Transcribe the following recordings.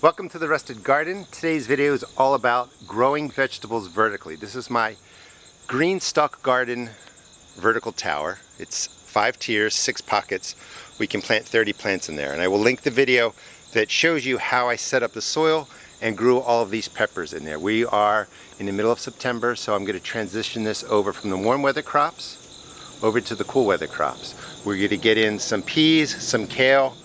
Welcome to the Rusted Garden. Today's video is all about growing vegetables vertically. This is my green stalk garden vertical tower. It's 5 tiers, 6 pockets. We can plant 30 plants in there, and I will link the video that shows you how I set up the soil and grew all of these peppers in there. We are in the middle of September, so I'm going to transition this over from the warm weather crops over to the cool weather crops. We're going to get in some peas, some kale,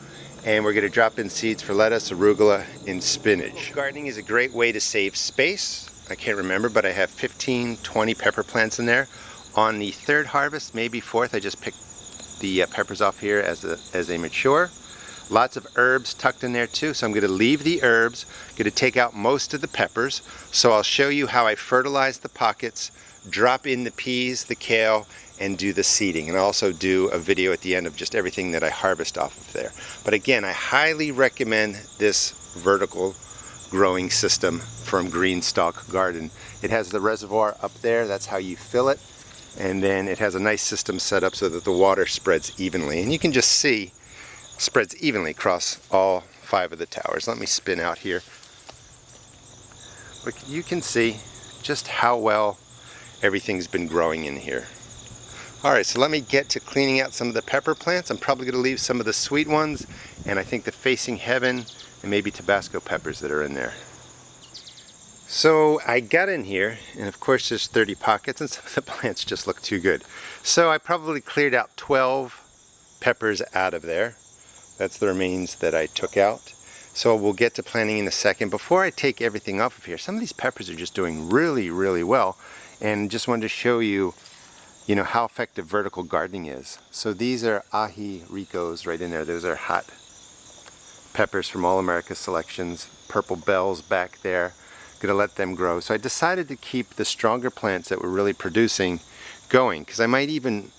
and we're going to drop in seeds for lettuce, arugula, and spinach. Gardening is a great way to save space. I can't remember, but I have 15, 20 pepper plants in there. On the third harvest, maybe fourth, I just picked the peppers off here as they mature. Lots of herbs tucked in there too, so I'm going to leave the herbs, going to take out most of the peppers. So I'll show you how I fertilize the pockets, drop in the peas, the kale, and do the seeding. And I'll also do a video at the end of just everything that I harvest off of there. But again, I highly recommend this vertical growing system from Green Stalk Garden. It has the reservoir up there, that's how you fill it. And then it has a nice system set up so that the water spreads evenly. And you can just see, spreads evenly across all 5 of the towers. Let me spin out here. But you can see just how well everything's been growing in here. Alright, so let me get to cleaning out some of the pepper plants. I'm probably going to leave some of the sweet ones, and I think the Facing Heaven and maybe Tabasco peppers that are in there. So I got in here, and of course there's 30 pockets, and some of the plants just look too good. So I probably cleared out 12 peppers out of there. That's the remains that I took out. So we'll get to planting in a second. Before I take everything off of here, some of these peppers are just doing really, really well, and just wanted to show you how effective vertical gardening is. So these are ají ricos right in there. Those are hot peppers from All America Selections. Purple bells back there. Gonna let them grow. So I decided to keep the stronger plants that were really producing going, because I might even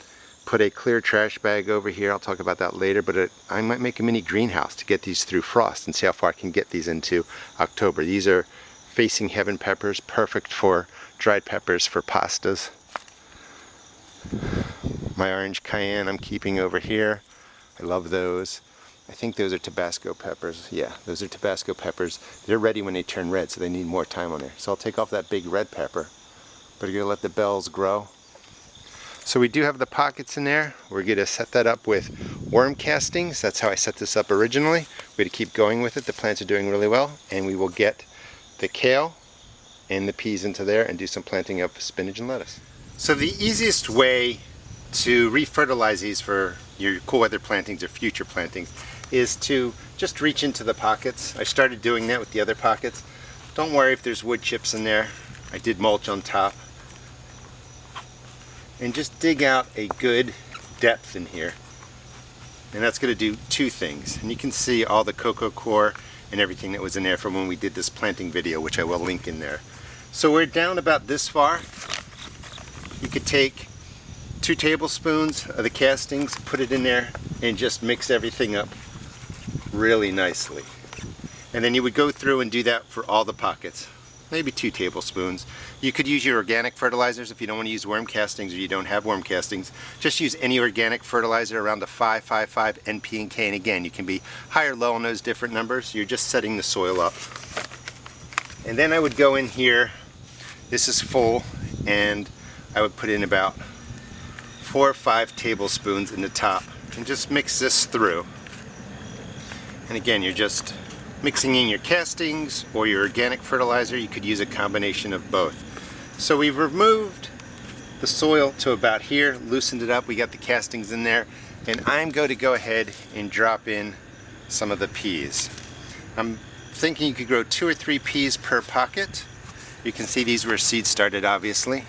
put a clear trash bag over here. I'll talk about that later, but I might make a mini greenhouse to get these through frost and see how far I can get these into October. These are Facing Heaven peppers, perfect for dried peppers for pastas. My orange cayenne I'm keeping over here. I love those. I think those are Tabasco peppers. Yeah, those are Tabasco peppers. They're ready when they turn red, so they need more time on there. So I'll take off that big red pepper, but I'm going to let the bells grow. So we do have the pockets in there. We're going to set that up with worm castings. That's how I set this up originally. We're going to keep going with it. The plants are doing really well, and we will get the kale and the peas into there and do some planting of spinach and lettuce. So the easiest way to refertilize these for your cool weather plantings or future plantings is to just reach into the pockets. I started doing that with the other pockets. Don't worry if there's wood chips in there. I did mulch on top. And just dig out a good depth in here. And that's going to do 2 things. And you can see all the cocoa coir and everything that was in there from when we did this planting video, which I will link in there. So we're down about this far. You could take 2 tablespoons of the castings, put it in there, and just mix everything up really nicely. And then you would go through and do that for all the pockets. Maybe 2 tablespoons. You could use your organic fertilizers if you don't want to use worm castings or you don't have worm castings. Just use any organic fertilizer around the 5.55 NP and K. And again, you can be high or low on those different numbers. You're just setting the soil up. And then I would go in here. This is full, and I would put in about 4 or 5 tablespoons in the top and just mix this through. And again, you're just mixing in your castings or your organic fertilizer. You could use a combination of both. So we've removed the soil to about here, loosened it up. We got the castings in there, and I'm going to go ahead and drop in some of the peas. I'm thinking you could grow 2 or 3 peas per pocket. You can see these were seed started, obviously.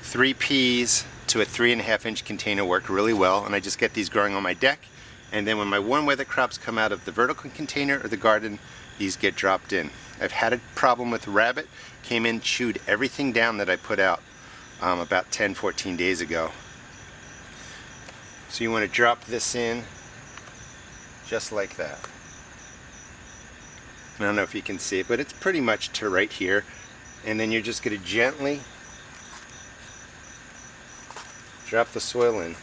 3 peas to a 3.5 inch container work really well, and I just get these growing on my deck, and then when my warm weather crops come out of the vertical container or the garden, these get dropped in. I've had a problem with rabbit, came in, chewed everything down that I put out about 10-14 days ago. So you want to drop this in just like that. I don't know if you can see it, but it's pretty much to right here, and then you're just going to gently drop the soil in,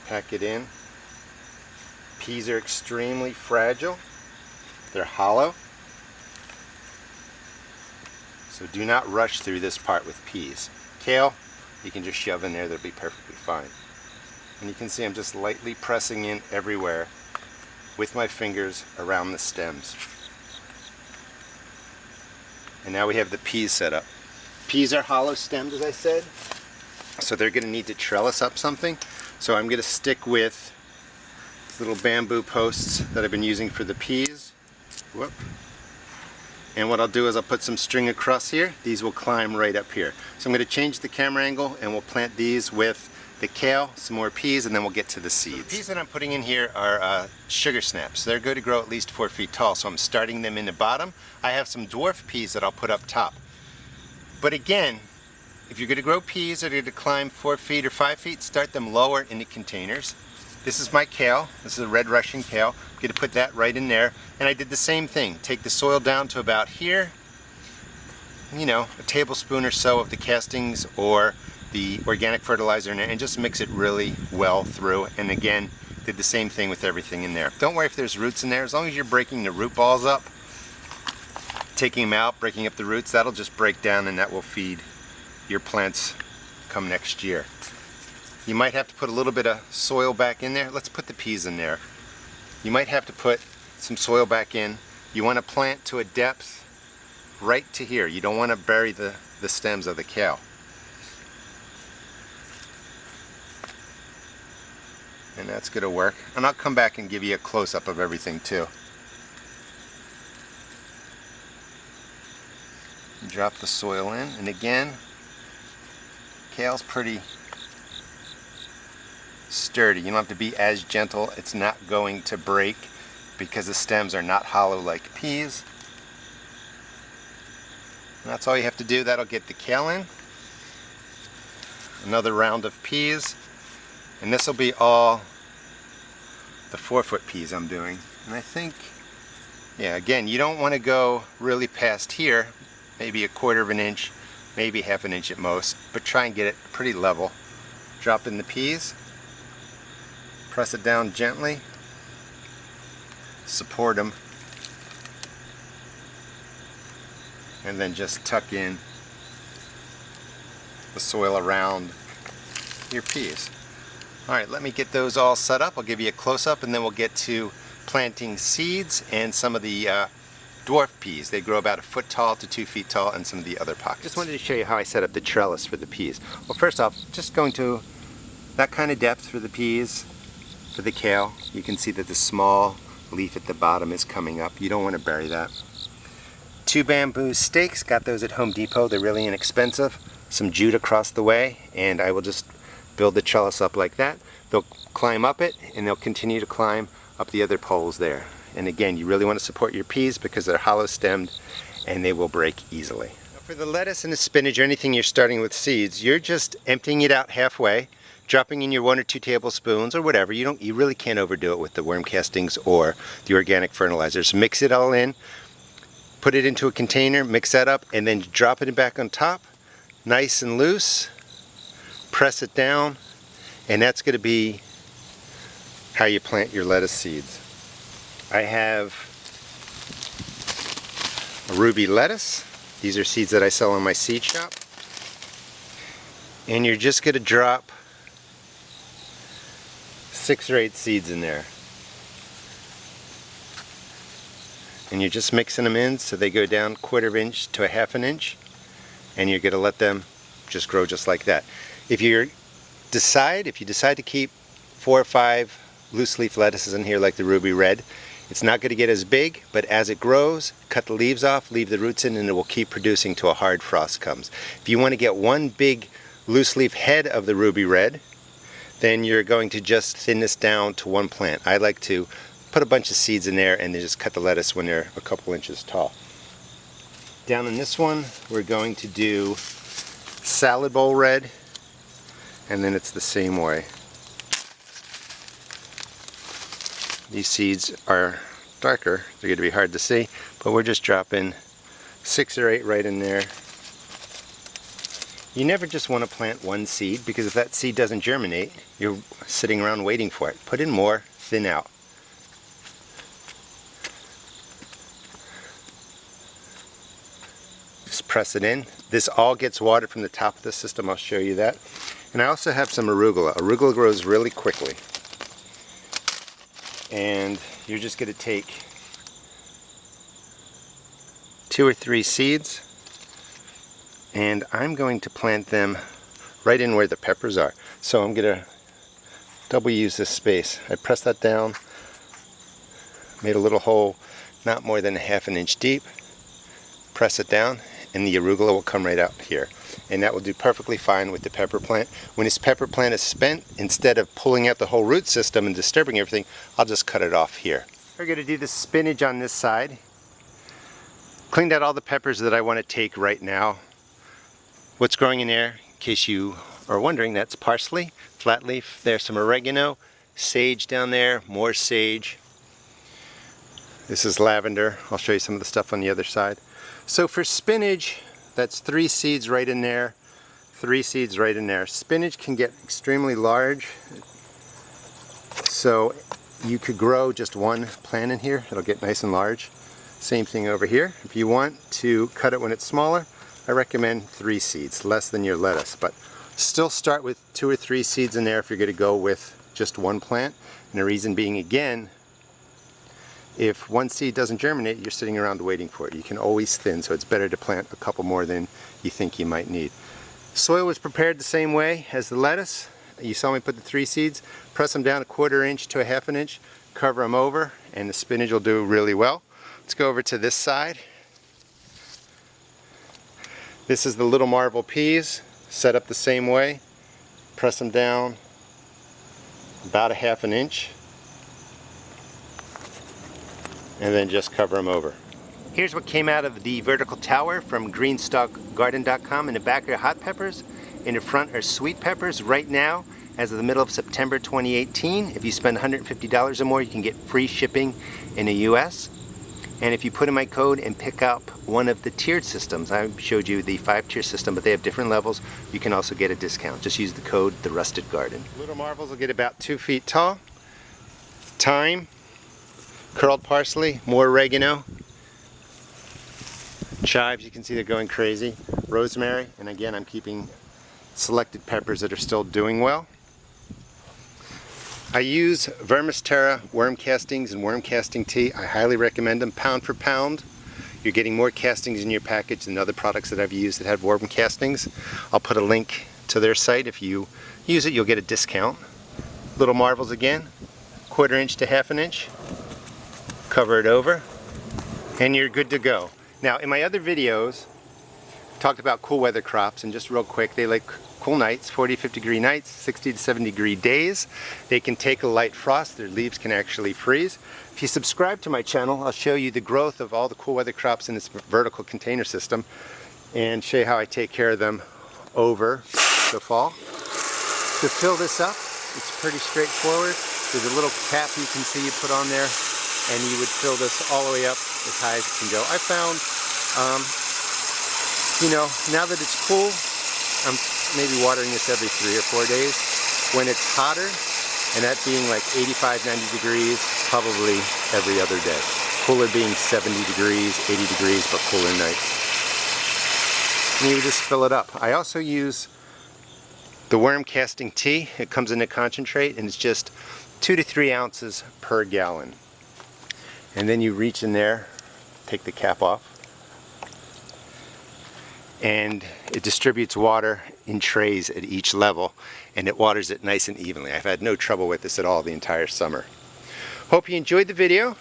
pack it in, Peas are extremely fragile. They're hollow. So do not rush through this part with peas. Kale, you can just shove in there, they'll be perfectly fine. And you can see I'm just lightly pressing in everywhere with my fingers around the stems. And now we have the peas set up. Peas are hollow stemmed, as I said, so they're going to need to trellis up something. So I'm going to stick with these little bamboo posts that I've been using for the peas. Whoop. And what I'll do is I'll put some string across here. These will climb right up here. So I'm going to change the camera angle and we'll plant these with the kale, some more peas, and then we'll get to the seeds. So the peas that I'm putting in here are sugar snaps. They're going to grow at least 4 feet tall, so I'm starting them in the bottom. I have some dwarf peas that I'll put up top. But again, if you're going to grow peas that are going to climb 4 feet or 5 feet, start them lower in the containers. This is my kale. This is a red Russian kale. I'm going to put that right in there. And I did the same thing. Take the soil down to about here. You know, a tablespoon or so of the castings or the organic fertilizer in there, and just mix it really well through. And again, did the same thing with everything in there. Don't worry if there's roots in there. As long as you're breaking the root balls up, taking them out, breaking up the roots, that'll just break down and that will feed your plants come next year. You might have to put a little bit of soil back in there. Let's put the peas in there. You might have to put some soil back in. You want to plant to a depth right to here. You don't want to bury the stems of the kale. And that's going to work. And I'll come back and give you a close-up of everything too. Drop the soil in, and again, kale's pretty sturdy. You don't have to be as gentle. It's not going to break because the stems are not hollow like peas. And that's all you have to do. That'll get the kale in. Another round of peas. And this will be all the 4-foot peas I'm doing. And I think, yeah, again, you don't want to go really past here. Maybe 1/4 of an inch, maybe 1/2 an inch at most. But try and get it pretty level. Drop in the peas. Press it down gently. Support them. And then just tuck in the soil around your peas. Alright, let me get those all set up. I'll give you a close-up and then we'll get to planting seeds and some of the dwarf peas. They grow about 1 foot tall to 2 feet tall, and some of the other pockets. Just wanted to show you how I set up the trellis for the peas. Well, first off, just going to that kind of depth for the peas. For the kale, you can see that the small leaf at the bottom is coming up. You don't want to bury that. 2 bamboo stakes, got those at Home Depot. They're really inexpensive. Some jute across the way, and I will just build the trellis up like that. They'll climb up it, and they'll continue to climb up the other poles there. And again, you really want to support your peas because they're hollow stemmed and they will break easily. Now for the lettuce and the spinach or anything you're starting with seeds, you're just emptying it out halfway, dropping in your 1 or 2 tablespoons or whatever. You really can't overdo it with the worm castings or the organic fertilizers. Mix it all in, put it into a container, mix that up, and then drop it back on top, nice and loose. Press it down, and that's going to be how you plant your lettuce seeds. I have a ruby lettuce. These are seeds that I sell in my seed shop. And you're just going to drop 6 or 8 seeds in there. And you're just mixing them in so they go down 1/4 inch to 1/2 an inch. And you're going to let them just grow just like that. If you decide to keep 4 or 5 loose leaf lettuces in here like the ruby red, it's not going to get as big, but as it grows, cut the leaves off, leave the roots in, and it will keep producing till a hard frost comes. If you want to get one big loose leaf head of the ruby red, then you're going to just thin this down to 1 plant. I like to put a bunch of seeds in there and then just cut the lettuce when they're a couple inches tall. Down in this one, we're going to do salad bowl red, and then it's the same way. These seeds are darker, they're going to be hard to see, but we're just dropping 6 or 8 right in there. You never just want to plant 1 seed, because if that seed doesn't germinate, you're sitting around waiting for it. Put in more, thin out. press it in. This all gets watered from the top of the system. I'll show you that. And I also have some arugula. Arugula grows really quickly. And you're just going to take 2 or 3 seeds, and I'm going to plant them right in where the peppers are. So I'm going to double use this space. I press that down, made a little hole not more than 1/2 inch deep, press it down, and the arugula will come right out here. And that will do perfectly fine with the pepper plant. When this pepper plant is spent, instead of pulling out the whole root system and disturbing everything, I'll just cut it off here. We're going to do the spinach on this side. Cleaned out all the peppers that I want to take right now. What's growing in there, in case you are wondering, that's parsley, flat leaf. There's some oregano, sage down there, more sage. This is lavender. I'll show you some of the stuff on the other side. So for spinach, that's 3 seeds right in there, 3 seeds right in there. Spinach can get extremely large, so you could grow just 1 plant in here. It'll get nice and large. Same thing over here. If you want to cut it when it's smaller, I recommend 3 seeds, less than your lettuce, but still start with 2 or 3 seeds in there if you're going to go with just 1 plant. And the reason being, again, if 1 seed doesn't germinate, you're sitting around waiting for it. You can always thin, so it's better to plant a couple more than you think you might need. Soil was prepared the same way as the lettuce. You saw me put the 3 seeds, press them down 1/4 inch to 1/2 inch, cover them over, and the spinach will do really well. Let's go over to this side. This is the little marble peas, set up the same way. Press them down about 1/2 inch. And then just cover them over. Here's what came out of the vertical tower from greenstalkgarden.com. In the back are hot peppers, in the front are sweet peppers. Right now, as of the middle of September 2018, if you spend $150 or more, you can get free shipping in the US. And if you put in my code and pick up one of the tiered systems, I showed you the 5-tier system, but they have different levels, you can also get a discount. Just use the code TheRustedGarden. Little marvels will get about 2 feet tall. Thyme, curled parsley, more oregano, chives, you can see they're going crazy, rosemary, and again I'm keeping selected peppers that are still doing well. I use Vermisterra worm castings and worm casting tea. I highly recommend them, pound for pound. You're getting more castings in your package than other products that I've used that have worm castings. I'll put a link to their site. If you use it, you'll get a discount. Little marvels again, 1/4 inch to 1/2 inch. Cover it over, and you're good to go. Now, in my other videos, I talked about cool weather crops, and just real quick, they like cool nights, 40 to 50 degree nights, 60 to 70 degree days. They can take a light frost, their leaves can actually freeze. If you subscribe to my channel, I'll show you the growth of all the cool weather crops in this vertical container system and show you how I take care of them over the fall. To fill this up, it's pretty straightforward. There's a little cap you can see you put on there, and you would fill this all the way up as high as it can go. I found, you know, now that it's cool, I'm maybe watering this every 3 or 4 days. When it's hotter, and that being like 85, 90 degrees, probably every other day. Cooler being 70 degrees, 80 degrees, but cooler nights. And you would just fill it up. I also use the worm casting tea. It comes in a concentrate, and it's just 2 to 3 ounces per gallon. And then you reach in there, take the cap off, and it distributes water in trays at each level, and it waters it nice and evenly. I've had no trouble with this at all the entire summer. Hope you enjoyed the video.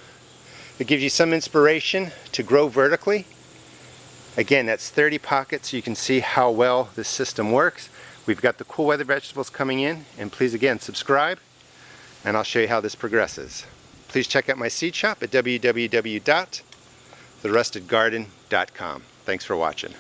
It gives you some inspiration to grow vertically. Again, that's 30 pockets, so you can see how well this system works. We've got the cool weather vegetables coming in, and please again subscribe, and I'll show you how this progresses. Please check out my seed shop at www.therustedgarden.com. Thanks for watching.